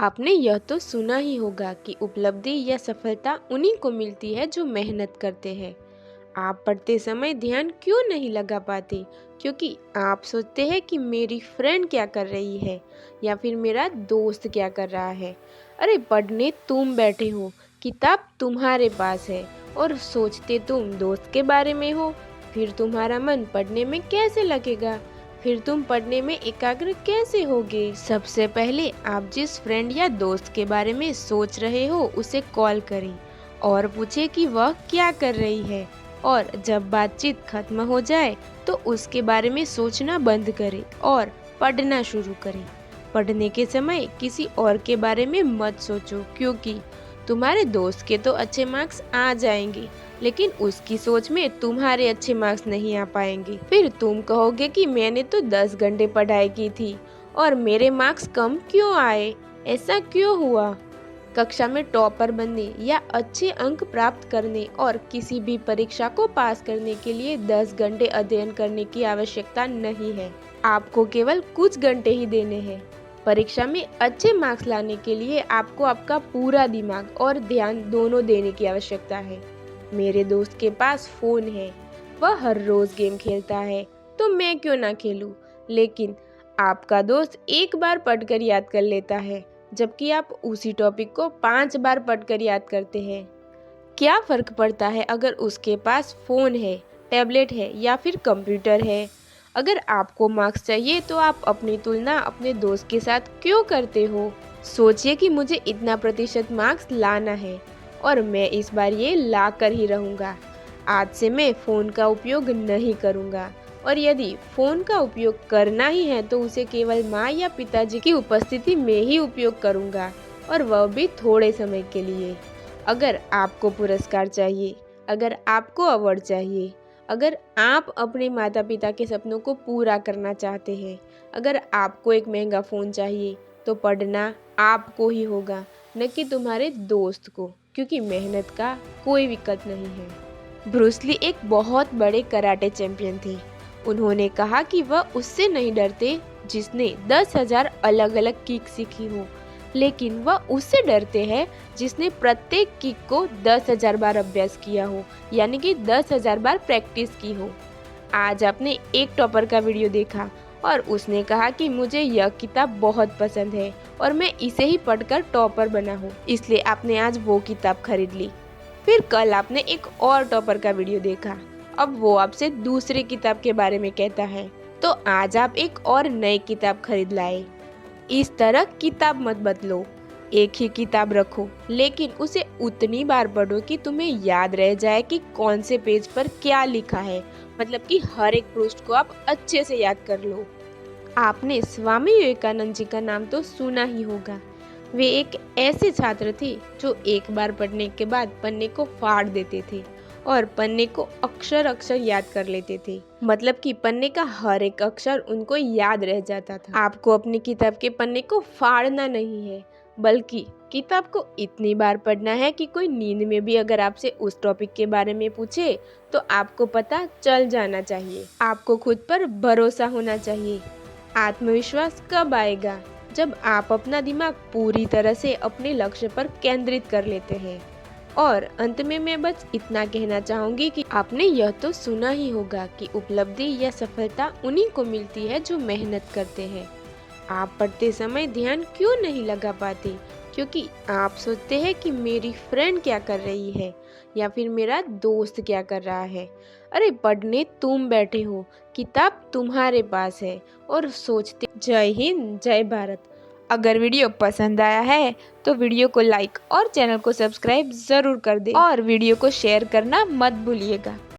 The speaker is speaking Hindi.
आपने यह तो सुना ही होगा कि उपलब्धि या सफलता उन्हीं को मिलती है जो मेहनत करते हैं। आप पढ़ते समय ध्यान क्यों नहीं लगा पाते? क्योंकि आप सोचते हैं कि मेरी फ्रेंड क्या कर रही है या फिर मेरा दोस्त क्या कर रहा है। अरे पढ़ने तुम बैठे हो, किताब तुम्हारे पास है और सोचते तुम दोस्त के बारे में हो। फिर तुम्हारा मन पढ़ने में कैसे लगेगा? फिर तुम पढ़ने में एकाग्र कैसे होगे? सबसे पहले आप जिस फ्रेंड या दोस्त के बारे में सोच रहे हो उसे कॉल करें और पूछे कि वह क्या कर रही है। और जब बातचीत खत्म हो जाए तो उसके बारे में सोचना बंद करें और पढ़ना शुरू करें। पढ़ने के समय किसी और के बारे में मत सोचो, क्योंकि तुम्हारे दोस्त के तो अच्छे मार्क्स आ जाएंगे लेकिन उसकी सोच में तुम्हारे अच्छे मार्क्स नहीं आ पाएंगे। फिर तुम कहोगे कि मैंने तो 10 घंटे पढ़ाई की थी और मेरे मार्क्स कम क्यों आए, ऐसा क्यों हुआ? कक्षा में टॉपर बनने या अच्छे अंक प्राप्त करने और किसी भी परीक्षा को पास करने के लिए 10 घंटे अध्ययन करने की आवश्यकता नहीं है। आपको केवल कुछ घंटे ही देने हैं। परीक्षा में अच्छे मार्क्स लाने के लिए आपको आपका पूरा दिमाग और ध्यान दोनों देने की आवश्यकता है। मेरे दोस्त के पास फोन है, वह हर रोज गेम खेलता है, तो मैं क्यों ना खेलूं? लेकिन आपका दोस्त एक बार पढ़कर याद कर लेता है, जबकि आप उसी टॉपिक को 5 बार पढ़कर याद करते हैं। क्या फर्क पड़ता है अगर उसके पास फोन है, टैबलेट है या फिर कंप्यूटर है? अगर आपको मार्क्स चाहिए तो आप अपनी तुलना अपने दोस्त के साथ क्यों करते हो? सोचिए कि मुझे इतना प्रतिशत मार्क्स लाना है और मैं इस बार ये ला कर ही रहूँगा। आज से मैं फ़ोन का उपयोग नहीं करूँगा, और यदि फ़ोन का उपयोग करना ही है तो उसे केवल माँ या पिताजी की उपस्थिति में ही उपयोग करूँगा, और वह भी थोड़े समय के लिए। अगर आपको पुरस्कार चाहिए, अगर आपको अवार्ड चाहिए, अगर आप अपने माता पिता के सपनों को पूरा करना चाहते हैं, अगर आपको एक महंगा फ़ोन चाहिए, तो पढ़ना आपको ही होगा, न कि तुम्हारे दोस्त को, क्योंकि मेहनत का कोई विकल्प नहीं है। ब्रूस ली एक बहुत बड़े कराटे चैंपियन थे। उन्होंने कहा कि वह उससे नहीं डरते जिसने 10,000 अलग अलग किक सीखी हो, लेकिन वह उससे डरते हैं जिसने प्रत्येक किक को 10,000 बार अभ्यास किया हो, यानी कि 10,000 बार प्रैक्टिस की हो। आज आपने एक टॉपर का वीडियो देखा और उसने कहा कि मुझे यह किताब बहुत पसंद है और मैं इसे ही पढ़कर टॉपर बना हूँ, इसलिए आपने आज वो किताब खरीद ली। फिर कल आपने एक और टॉपर का वीडियो देखा, अब वो आपसे दूसरी किताब के बारे में कहता है, तो आज आप एक और नई किताब खरीद लाए। इस तरह किताब मत बदलो, एक ही किताब रखो, लेकिन उसे उतनी बार पढ़ो कि तुम्हें याद रह जाए कि कौन से पेज पर क्या लिखा है, मतलब कि हर एक पृष्ठ को आप अच्छे से याद कर लो। आपने स्वामी विवेकानंद जी का नाम तो सुना ही होगा। वे एक ऐसे छात्र थे जो एक बार पढ़ने के बाद पन्ने को फाड़ देते थे और पन्ने को अक्षर अक्षर याद कर लेते थे, मतलब कि पन्ने का हर एक अक्षर उनको याद रह जाता था। आपको अपनी किताब के पन्ने को फाड़ना नहीं है, बल्कि किताब को इतनी बार पढ़ना है कि कोई नींद में भी अगर आपसे उस टॉपिक के बारे में पूछे तो आपको पता चल जाना चाहिए। आपको खुद पर भरोसा होना चाहिए। आत्मविश्वास कब आएगा? जब आप अपना दिमाग पूरी तरह से अपने लक्ष्य पर केंद्रित कर लेते हैं। और अंत में मैं बस इतना कहना चाहूँगी कि आपने यह तो सुना ही होगा कि उपलब्धि या सफलता उन्हीं को मिलती है जो मेहनत करते हैं। आप पढ़ते समय ध्यान क्यों नहीं लगा पाते? क्योंकि आप सोचते हैं कि मेरी फ्रेंड क्या कर रही है या फिर मेरा दोस्त क्या कर रहा है। अरे पढ़ने तुम बैठे हो, किताब तुम्हारे पास है और सोचते। जय हिंद, जय भारत। अगर वीडियो पसंद आया है तो वीडियो को लाइक और चैनल को सब्सक्राइब ज़रूर कर दें और वीडियो को शेयर करना मत भूलिएगा।